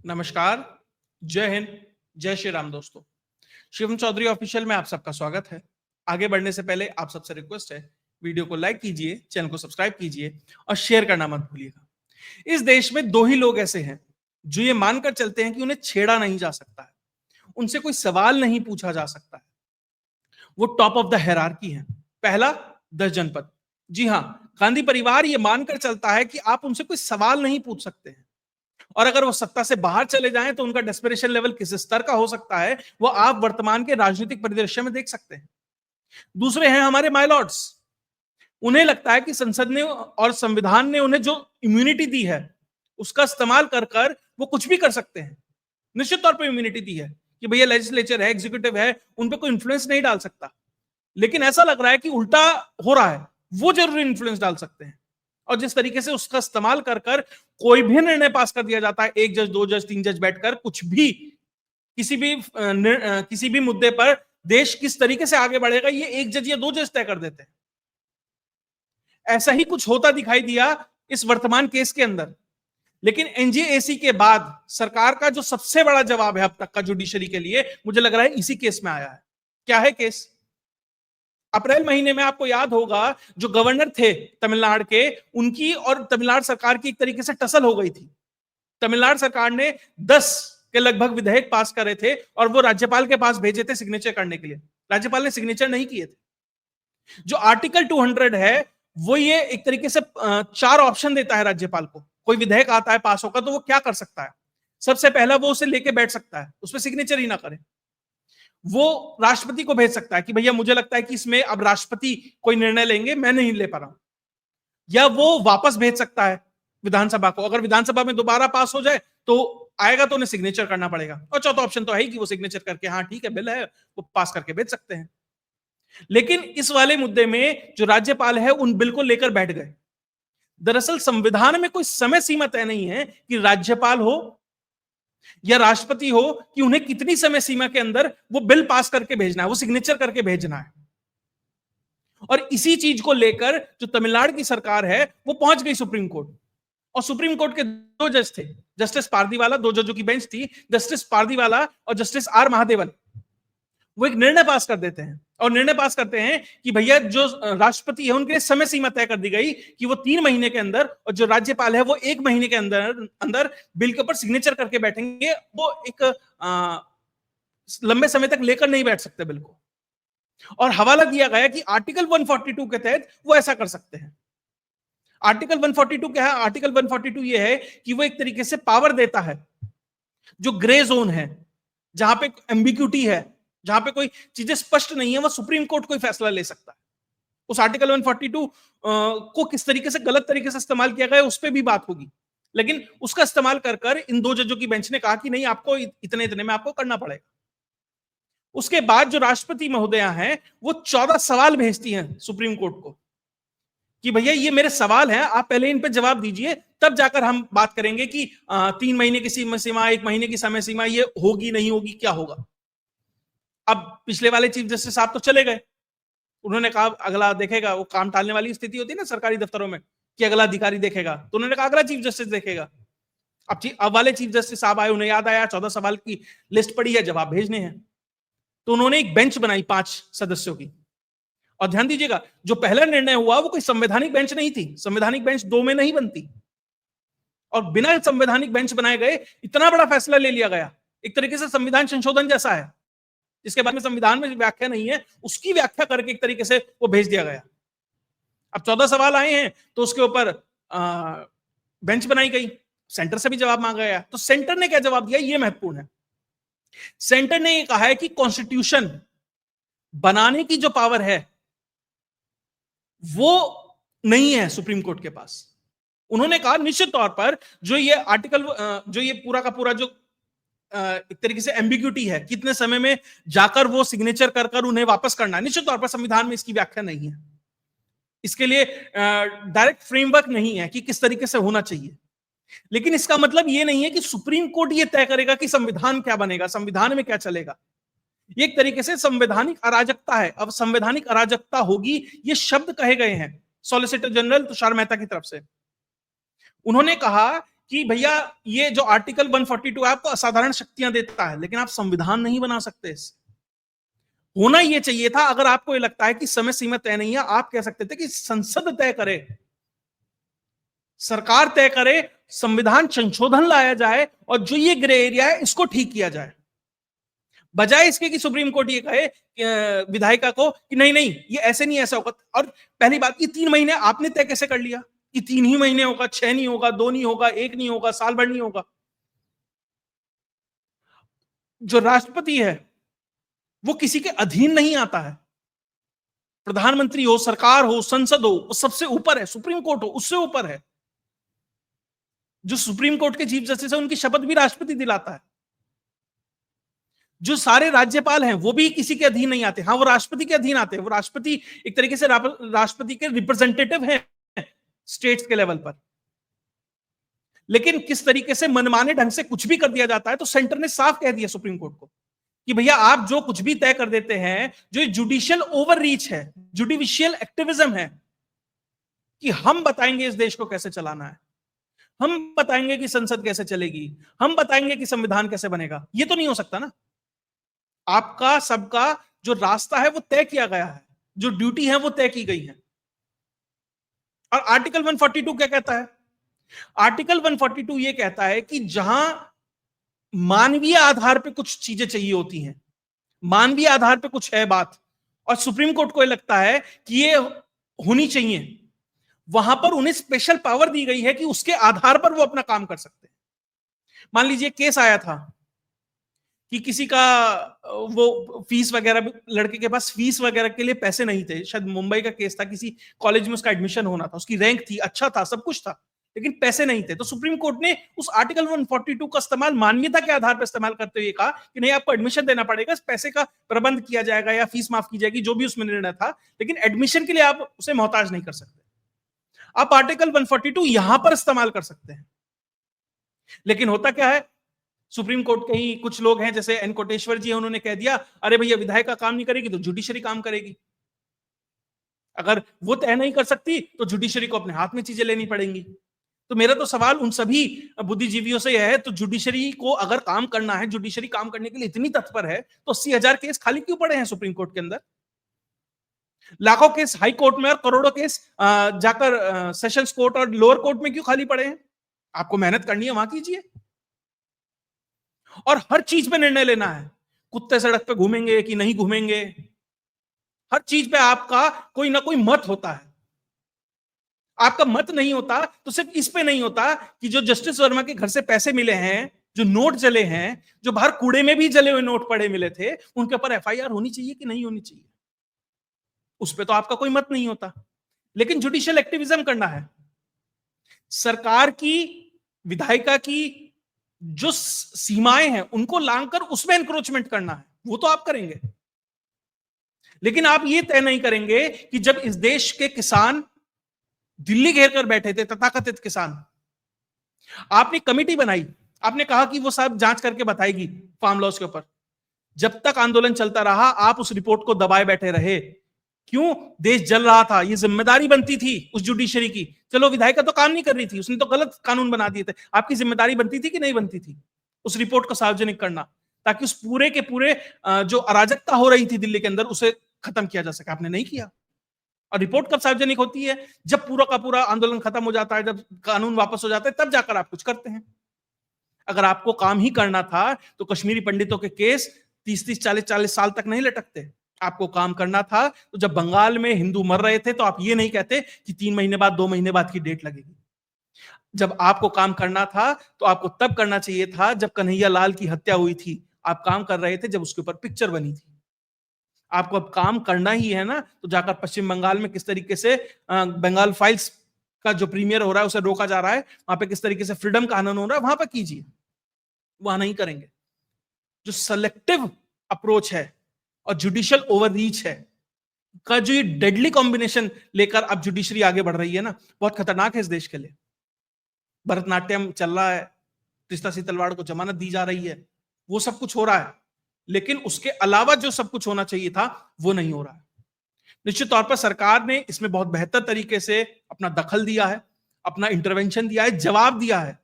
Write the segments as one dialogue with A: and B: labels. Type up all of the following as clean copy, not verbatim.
A: नमस्कार, जय हिंद, जय श्री राम दोस्तों। शिवम चौधरी ऑफिशियल में आप सबका स्वागत है। आगे बढ़ने से पहले आप सबसे रिक्वेस्ट है, वीडियो को लाइक कीजिए, चैनल को सब्सक्राइब कीजिए और शेयर करना मत भूलिएगा। इस देश में दो ही लोग ऐसे हैं जो ये मानकर चलते हैं कि उन्हें छेड़ा नहीं जा सकता है, उनसे कोई सवाल नहीं पूछा जा सकता है। वो टॉप ऑफ द हायरार्की है। पहला, 10 जनपद। जी हां, गांधी परिवार ये मानकर चलता है कि आप उनसे कोई सवाल नहीं पूछ सकते हैं, और अगर वो सत्ता से बाहर चले जाएं तो उनका डेस्परेशन लेवल किस स्तर का हो सकता है वो आप वर्तमान के राजनीतिक परिदृश्य में देख सकते हैं। दूसरे हैं हमारे माइलॉर्ड्स। उन्हें लगता है कि संसद ने और संविधान ने उन्हें जो इम्यूनिटी दी है उसका इस्तेमाल कर कर वो कुछ भी कर सकते हैं। निश्चित तौर पर इम्यूनिटी दी है कि भैया लेजिस्लेचर है, एग्जीक्यूटिव है, उन पर कोई इंफ्लुएंस नहीं डाल सकता, लेकिन ऐसा लग रहा है कि उल्टा हो रहा है, वो जरूर इन्फ्लुएंस डाल सकते हैं। और जिस तरीके से उसका इस्तेमाल कर कर कोई भी निर्णय पास कर दिया जाता है, 1 जज, 2 जज, 3 जज बैठकर कुछ भी किसी भी मुद्दे पर देश किस तरीके से आगे बढ़ेगा ये 1 जज या 2 जज तय कर देते हैं। ऐसा ही कुछ होता दिखाई दिया इस वर्तमान केस के अंदर। लेकिन एनजेएसी के बाद सरकार का जो सबसे बड़ा जवाब है अब तक का जुडिशरी के लिए, मुझे लग रहा है इसी केस में आया है। क्या है केस? अप्रैल महीने में आपको याद होगा जो गवर्नर थे तमिलनाडु के, उनकी और तमिलनाडु सरकार की एक तरीके से टसल हो गई थी। तमिलनाडु सरकार ने 10 के लगभग विधेयक पास करे थे और वो राज्यपाल के पास भेजे थे सिग्नेचर करने के लिए। राज्यपाल ने सिग्नेचर नहीं किए थे। जो आर्टिकल 200 है वो ये एक तरीके से 4 ऑप्शन देता है राज्यपाल को। कोई विधेयक आता है पास होकर तो वो क्या कर सकता है? सबसे पहला वो उसे लेके बैठ सकता है, उसमें सिग्नेचर ही ना करे। वो राष्ट्रपति को भेज सकता है कि भैया मुझे लगता है कि इसमें अब राष्ट्रपति कोई निर्णय लेंगे, मैं नहीं ले पा रहा हूं। या वो वापस भेज सकता है विधानसभा को। अगर विधानसभा में दोबारा पास हो जाए तो आएगा तो उन्हें सिग्नेचर करना पड़ेगा। और चौथा ऑप्शन तो है ही कि वो सिग्नेचर करके हाँ ठीक है बिल है वो पास करके भेज सकते हैं। लेकिन इस वाले मुद्दे में जो राज्यपाल है उन बिल को लेकर बैठ गए। दरअसल संविधान में कोई समय सीमा तय नहीं है कि राज्यपाल हो या राष्ट्रपति हो कि उन्हें कितनी समय सीमा के अंदर वो बिल पास करके भेजना है, वो सिग्नेचर करके भेजना है। और इसी चीज को लेकर जो तमिलनाडु की सरकार है वो पहुंच गई सुप्रीम कोर्ट। और सुप्रीम कोर्ट के 2 जज थे, जस्टिस पारदीवाला, 2 जजों की बेंच थी, जस्टिस पारदीवाला और जस्टिस आर महादेवन। वो एक निर्णय पास कर देते हैं और निर्णय पास करते हैं कि भैया जो राष्ट्रपति है उनके लिए समय सीमा तय कर दी गई कि वो 3 महीने के अंदर, और जो राज्यपाल है वो 1 महीने के अंदर अंदर बिल के ऊपर सिग्नेचर करके बैठेंगे। वो एक लंबे समय तक लेकर नहीं बैठ सकते बिल को। और हवाला दिया गया कि आर्टिकल 142 के तहत वो ऐसा कर सकते हैं। आर्टिकल 142 क्या है? आर्टिकल 142 ये है कि वो एक तरीके से पावर देता है जो ग्रे जोन है, जहां पे एम्बिग्यूटी है, जहां पे कोई चीजें स्पष्ट नहीं है, वो सुप्रीम कोर्ट कोई फैसला ले सकता है। उस आर्टिकल 142 को किस तरीके से गलत तरीके से इस्तेमाल किया गया उस पर भी बात होगी। लेकिन उसका इस्तेमाल कर कर इन 2 जजों की बेंच ने कहा कि नहीं, आपको इतने इतने में आपको करना पड़ेगा। उसके बाद जो राष्ट्रपति महोदया हैं वो 14 सवाल भेजती हैं सुप्रीम कोर्ट को कि भैया ये मेरे सवाल हैं, आप पहले इन पे जवाब दीजिए, तब जाकर हम बात करेंगे कि 3 महीने की सीमा, 1 महीने की समय सीमा ये होगी नहीं होगी, क्या होगा। अब पिछले वाले चीफ जस्टिस साहब तो चले गए, उन्होंने कहा अगला देखेगा। वो काम टालने वाली स्थिति होती है ना सरकारी दफ्तरों में कि अगला अधिकारी देखेगा, तो उन्होंने कहा अगला चीफ जस्टिस देखेगा। अब वाले चीफ जस्टिस साहब आए, उन्हें याद आया 14 सवाल की लिस्ट पड़ी है, जवाब भेजने हैं। तो उन्होंने एक बेंच बनाई 5 सदस्यों की। और ध्यान दीजिएगा, जो पहला निर्णय हुआ वो कोई संवैधानिक बेंच नहीं थी। संवैधानिक बेंच 2 में नहीं बनती, और बिना संवैधानिक बेंच बनाए गए इतना बड़ा फैसला ले लिया गया। एक तरीके से संविधान संशोधन जैसा है, जिसके बाद में संविधान में व्याख्या नहीं है, उसकी व्याख्या करके एक तरीके से वो भेज दिया गया। अब 14 सवाल आए हैं तो उसके ऊपर बेंच बनाई गई, सेंटर से भी जवाब मांगा गया। तो सेंटर ने क्या जवाब दिया, ये महत्वपूर्ण है। सेंटर ने कहा है कि कॉन्स्टिट्यूशन बनाने की जो पावर है वो नहीं है सुप्रीम कोर्ट के पास। उन्होंने कहा निश्चित तौर पर जो ये आर्टिकल, जो ये पूरा का पूरा जो एक तरीके से एम्बिग्यूटी है, कितने समय में जाकर वो सिग्नेचर कर कर उन्हें वापस करना है, निश्चित तौर पर संविधान में इसकी व्याख्या नहीं है। इसके लिए डायरेक्ट फ्रेमवर्क नहीं है कि किस तरीके से होना चाहिए। लेकिन इसका मतलब यह नहीं है कि सुप्रीम कोर्ट यह तय करेगा कि संविधान क्या बनेगा, संविधान में क्या चलेगा। ये एक तरीके से संवैधानिक अराजकता है। अब संवैधानिक अराजकता होगी, ये शब्द कहे गए हैं सॉलिसिटर जनरल तुषार मेहता की तरफ से। उन्होंने कहा कि भैया ये जो आर्टिकल 142 है आपको असाधारण शक्तियां देता है, लेकिन आप संविधान नहीं बना सकते इससे। होना यह चाहिए था, अगर आपको ये लगता है कि समय सीमा तय नहीं है, आप कह सकते थे कि संसद तय करे, सरकार तय करे, संविधान संशोधन लाया जाए और जो ये ग्रे एरिया है इसको ठीक किया जाए, बजाय इसके कि सुप्रीम कोर्ट ये कहे विधायिका को कि नहीं नहीं ये ऐसे नहीं ऐसा होगा। और पहली बात, ये 3 महीने आपने तय कैसे कर लिया कि 3 ही महीने होगा, 6 नहीं होगा, 2 नहीं होगा, 1 नहीं होगा, साल भर नहीं होगा? जो राष्ट्रपति है वो किसी के अधीन नहीं आता है। प्रधानमंत्री हो, सरकार हो, संसद हो, वो सबसे ऊपर है, सुप्रीम कोर्ट हो उससे ऊपर है। जो सुप्रीम कोर्ट के चीफ जस्टिस है उनकी शपथ भी राष्ट्रपति दिलाता है। जो सारे राज्यपाल हैं वो भी किसी के अधीन नहीं आते, हाँ वो राष्ट्रपति के अधीन आते हैं। वो राष्ट्रपति एक तरीके से राष्ट्रपति के रिप्रेजेंटेटिव हैं स्टेट्स के लेवल पर। लेकिन किस तरीके से मनमाने ढंग से कुछ भी कर दिया जाता है, तो सेंटर ने साफ कह दिया सुप्रीम कोर्ट को कि भैया आप जो कुछ भी तय कर देते हैं, जो जुडिशियल ओवररीच है, जुडिशियल एक्टिविज्म है, कि हम बताएंगे इस देश को कैसे चलाना है, हम बताएंगे कि संसद कैसे चलेगी, हम बताएंगे कि संविधान कैसे बनेगा, ये तो नहीं हो सकता ना। आपका सबका जो रास्ता है वो तय किया गया है, जो ड्यूटी है वो तय की गई है। और आर्टिकल 142 क्या कहता है? आर्टिकल 142 ये कहता है कि जहां मानवीय आधार पे कुछ चीजें चाहिए होती हैं, मानवीय आधार पे कुछ है बात, और सुप्रीम कोर्ट को लगता है कि ये होनी चाहिए, वहां पर उन्हें स्पेशल पावर दी गई है कि उसके आधार पर वो अपना काम कर सकते हैं। मान लीजिए केस आया था कि किसी का वो फीस वगैरह, लड़के के पास फीस वगैरह के लिए पैसे नहीं थे, शायद मुंबई का केस था, किसी कॉलेज में उसका एडमिशन होना था, उसकी रैंक थी, अच्छा था, सब कुछ था, लेकिन पैसे नहीं थे। तो सुप्रीम कोर्ट ने उस आर्टिकल 142 का इस्तेमाल मान्यता के आधार पर इस्तेमाल करते हुए कहा कि नहीं आपको एडमिशन देना पड़ेगा, इस पैसे का प्रबंध किया जाएगा या फीस माफ की जाएगी, जो भी उसमें निर्णय था, लेकिन एडमिशन के लिए आप उसे मोहताज नहीं कर सकते। आप आर्टिकल 142 यहां पर इस्तेमाल कर सकते हैं। लेकिन होता क्या है, सुप्रीम कोर्ट के ही कुछ लोग हैं जैसे एन कोटेश्वर जी, उन्होंने कह दिया अरे भैया विधायिका काम नहीं करेगी तो जुडिशरी काम करेगी, अगर वो तय नहीं कर सकती तो जुडिशरी को अपने हाथ में चीजें लेनी पड़ेंगी। तो मेरा तो सवाल उन सभी बुद्धिजीवियों से यह है, तो जुडिशरी को अगर काम करना है, जुडिशरी काम करने के लिए इतनी तत्पर है, तो 80,000 केस खाली क्यों पड़े हैं सुप्रीम कोर्ट के अंदर? लाखों केस हाई कोर्ट में और करोड़ों केस जाकर सेशंस कोर्ट और लोअर कोर्ट में क्यों खाली पड़े हैं? आपको मेहनत करनी है वहां कीजिए। और हर चीज पे निर्णय लेना है, कुत्ते सड़क पे घूमेंगे कि नहीं घूमेंगे, हर चीज पे आपका कोई ना कोई मत होता है। आपका मत नहीं होता तो सिर्फ इस पे नहीं होता कि जो जस्टिस वर्मा के घर से पैसे मिले हैं, जो नोट जले हैं, जो बाहर कूड़े में भी जले हुए नोट पड़े मिले थे, उनके ऊपर एफआईआर होनी चाहिए कि नहीं होनी चाहिए, उस पर तो आपका कोई मत नहीं होता। लेकिन जुडिशियल एक्टिविज्म करना है, सरकार की, विधायिका की जो सीमाएं हैं उनको लांघकर उसमें एनक्रोचमेंट करना है, वो तो आप करेंगे। लेकिन आप ये तय नहीं करेंगे कि जब इस देश के किसान दिल्ली घेर कर बैठे थे, तथाकथित किसान, आपने कमेटी बनाई, आपने कहा कि वो सब जांच करके बताएगी फार्म लॉस के ऊपर, जब तक आंदोलन चलता रहा आप उस रिपोर्ट को दबाए बैठे रहे। क्यों? देश जल रहा था, ये जिम्मेदारी बनती थी उस जुडिशरी की। चलो विधायिका तो काम नहीं कर रही थी, उसने तो गलत कानून बना दिए थे, आपकी जिम्मेदारी बनती थी कि नहीं बनती थी उस रिपोर्ट को सार्वजनिक करना, ताकि उस पूरे के पूरे जो अराजकता हो रही थी दिल्ली के अंदर उसे खत्म किया जा सके। आपने नहीं किया। और रिपोर्ट कब सार्वजनिक होती है? जब पूरा का पूरा आंदोलन खत्म हो जाता है, जब कानून वापस हो जाता है, तब जाकर आप कुछ करते हैं। अगर आपको काम ही करना था तो कश्मीरी पंडितों के केस 30-30, 40-40 साल तक नहीं लटकते। आपको काम करना था तो जब बंगाल में हिंदू मर रहे थे तो आप ये नहीं कहते कि 3 महीने बाद, 2 महीने बाद की डेट लगेगी। जब आपको काम करना था तो आपको तब करना चाहिए था जब कन्हैया लाल की हत्या हुई थी। आप काम कर रहे थे जब उसके ऊपर पिक्चर बनी थी। आपको अब काम करना ही है ना, तो जाकर पश्चिम बंगाल में किस तरीके से बंगाल फाइल्स का जो प्रीमियर हो रहा है उसे रोका जा रहा है, वहां पे किस तरीके से फ्रीडम का हनन हो रहा है, वहां पर कीजिए, वहां नहीं करेंगे। जो सेलेक्टिव अप्रोच है और जुडिशियल ओवररीच है का जो ये डेडली कॉम्बिनेशन लेकर अब जुडिशरी आगे बढ़ रही है ना, बहुत खतरनाक है इस देश के लिए। भरतनाट्यम चल रहा है, तीस्ता सीतलवाड़ को जमानत दी जा रही है, वो सब कुछ हो रहा है, लेकिन उसके अलावा जो सब कुछ होना चाहिए था वो नहीं हो रहा है। निश्चित तौर पर सरकार ने इसमें बहुत बेहतर तरीके से अपना दखल दिया है, अपना इंटरवेंशन दिया है, जवाब दिया है।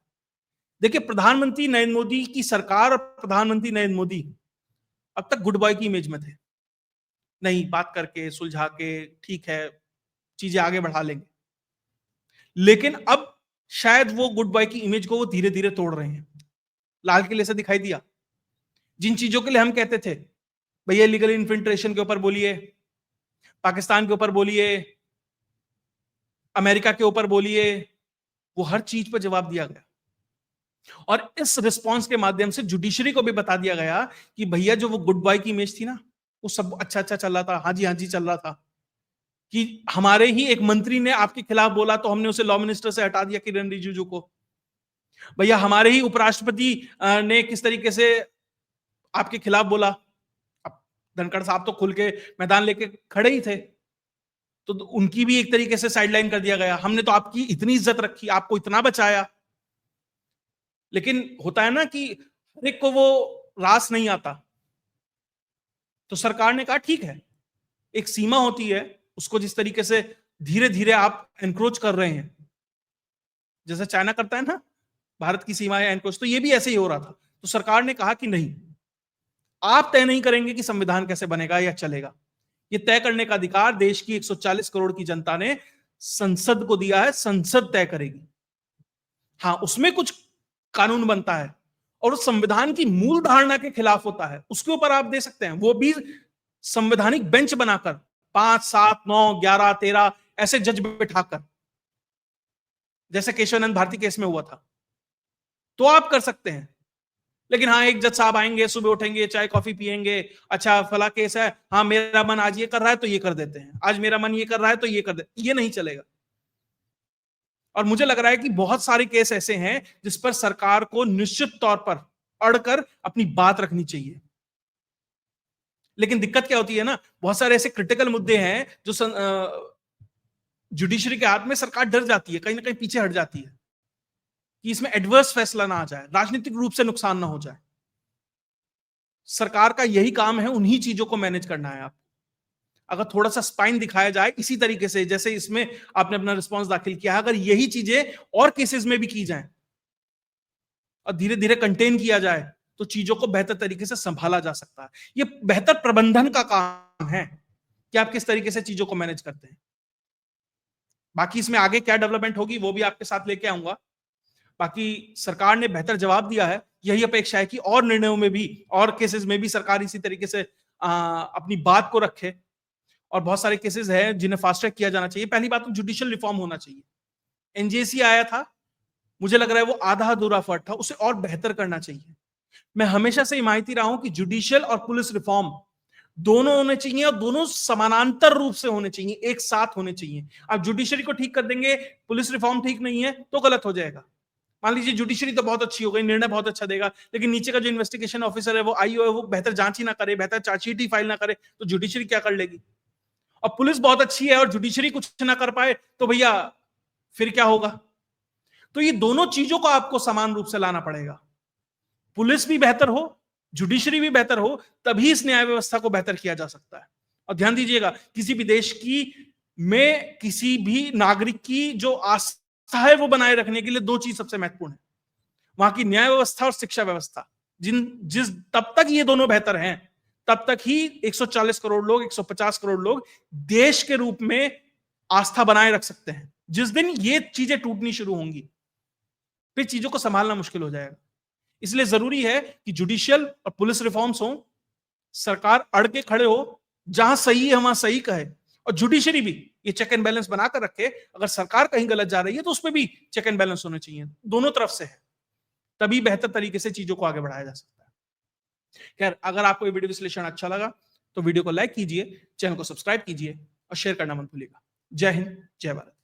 A: देखिए, प्रधानमंत्री नरेंद्र मोदी की सरकार और प्रधानमंत्री नरेंद्र मोदी अब तक गुड बॉय की इमेज में थे, नहीं बात करके सुलझा के ठीक है चीजें आगे बढ़ा लेंगे, लेकिन अब शायद वो गुड बॉय की इमेज को वो धीरे धीरे तोड़ रहे हैं। लाल किले से दिखाई दिया, जिन चीजों के लिए हम कहते थे भैया लीगल इन्फिल्ट्रेशन के ऊपर बोलिए, पाकिस्तान के ऊपर बोलिए, अमेरिका के ऊपर बोलिए, वो हर चीज पर जवाब दिया गया। और इस रिस्पांस के माध्यम से जुडिशरी को भी बता दिया गया कि भैया जो वो गुड बॉय की इमेज थी ना, वो सब अच्छा अच्छा चल रहा था, हाँ जी चल रहा था, कि हमारे ही एक मंत्री ने आपके खिलाफ बोला तो हमने उसे लॉ मिनिस्टर से हटा दिया, किरण रिजिजू को। भैया हमारे ही उपराष्ट्रपति ने किस तरीके से आपके खिलाफ बोला, अब धनखड़ साहब तो खुल के मैदान लेके खड़े ही थे, तो उनकी भी एक तरीके से साइडलाइन कर दिया गया। हमने तो आपकी इतनी इज्जत रखी, आपको इतना बचाया, लेकिन होता है ना कि हर एक को वो रास नहीं आता, तो सरकार ने कहा ठीक है, एक सीमा होती है, उसको जिस तरीके से धीरे धीरे आप एनक्रोच कर रहे हैं, जैसे चाइना करता है ना भारत की सीमाएं एनक्रोच, तो ये भी ऐसे ही हो रहा था। तो सरकार ने कहा कि नहीं, आप तय नहीं करेंगे कि संविधान कैसे बनेगा या चलेगा, ये तय करने का अधिकार देश की 140 करोड़ की जनता ने संसद को दिया है, संसद तय करेगी। हाँ, उसमें कुछ कानून बनता है और उस संविधान की मूल धारणा के खिलाफ होता है, उसके ऊपर आप दे सकते हैं, वो भी संवैधानिक बेंच बनाकर 5, 7, 9, 11, 13 ऐसे जज बिठाकर, जैसे केशवानंद भारती केस में हुआ था, तो आप कर सकते हैं। लेकिन हाँ, एक जज साहब आएंगे, सुबह उठेंगे, चाय कॉफी पिएंगे, अच्छा फला केस है, हाँ मेरा मन आज ये कर रहा है तो ये कर देते हैं, आज मेरा मन ये कर रहा है तो ये कर देते, ये नहीं चलेगा। और मुझे लग रहा है कि बहुत सारे केस ऐसे हैं जिस पर सरकार को निश्चित तौर पर अड़कर अपनी बात रखनी चाहिए। लेकिन दिक्कत क्या होती है ना, बहुत सारे ऐसे क्रिटिकल मुद्दे हैं जो जुडिशरी के हाथ में सरकार डर जाती है, कहीं ना कहीं पीछे हट जाती है कि इसमें एडवर्स फैसला ना आ जाए, राजनीतिक रूप से नुकसान ना हो जाए। सरकार का यही काम है, उन्हीं चीजों को मैनेज करना है। आप अगर थोड़ा सा स्पाइन दिखाया जाए इसी तरीके से जैसे इसमें आपने अपना रिस्पांस दाखिल किया, अगर यही चीजें और केसेस में भी की जाएं और धीरे धीरे कंटेन किया जाए, तो चीजों को बेहतर तरीके से संभाला जा सकता है। ये बेहतर प्रबंधन का काम है कि आप किस तरीके से चीजों को मैनेज करते हैं। बाकी इसमें आगे क्या डेवलपमेंट होगी वो भी आपके साथ लेके आऊंगा। बाकी सरकार ने बेहतर जवाब दिया है, यही अपेक्षा है कि और निर्णयों में भी और केसेस में भी सरकार इसी तरीके से अपनी बात को रखे। और बहुत सारे केसेस हैं जिन्हें फास्ट ट्रैक किया जाना चाहिए। पहली बात तो जुडिशियल रिफॉर्म होना चाहिए। एनजेसी आया था, मुझे लग रहा है वो आधा अधूरा फर्ट था, उसे और बेहतर करना चाहिए। मैं हमेशा से हिमायती रहा हूं कि जुडिशियल और पुलिस रिफॉर्म दोनों होने चाहिए और दोनों समानांतर रूप से होने चाहिए, एक साथ होने चाहिए। आप जुडिशरी को ठीक कर देंगे, पुलिस रिफॉर्म ठीक नहीं है तो गलत हो जाएगा। मान लीजिए जुडिशरी तो बहुत अच्छी हो गई, निर्णय बहुत अच्छा देगा, लेकिन नीचे का जो इन्वेस्टिगेशन ऑफिसर है वो आईओ है, वो बेहतर जांच ही ना करे, बेहतर चार्जशीट ही फाइल ना करे, तो जुडिशरी क्या कर लेगी। और पुलिस बहुत अच्छी है और जुडिशरी कुछ ना कर पाए तो भैया फिर क्या होगा। तो ये दोनों चीजों को आपको समान रूप से लाना पड़ेगा। पुलिस भी बेहतर हो, जुडिशरी भी बेहतर हो, तभी इस न्याय व्यवस्था को बेहतर किया जा सकता है। और ध्यान दीजिएगा, किसी भी देश की में किसी भी नागरिक की जो आस्था है वो बनाए रखने के लिए दो चीज सबसे महत्वपूर्ण है, वहां की न्याय व्यवस्था और शिक्षा व्यवस्था। तब तक ये दोनों बेहतर हैं, तब तक ही 140 करोड़ लोग, 150 करोड़ लोग देश के रूप में आस्था बनाए रख सकते हैं। जिस दिन ये चीजें टूटनी शुरू होंगी, फिर चीजों को संभालना मुश्किल हो जाएगा। इसलिए जरूरी है कि जुडिशियल और पुलिस रिफॉर्म्स हो, सरकार अड़ के खड़े हो, जहां सही है वहां सही कहे, और जुडिशरी भी ये चेक एंड बैलेंस बनाकर रखे। अगर सरकार कहीं गलत जा रही है तो उसमें भी चेक एंड बैलेंस होने चाहिए, दोनों तरफ से है, तभी बेहतर तरीके से चीजों को आगे बढ़ाया जा सकता है। खैर, अगर आपको ये वीडियो विश्लेषण अच्छा लगा तो वीडियो को लाइक कीजिए, चैनल को सब्सक्राइब कीजिए और शेयर करना मत भूलिएगा। जय हिंद, जय भारत।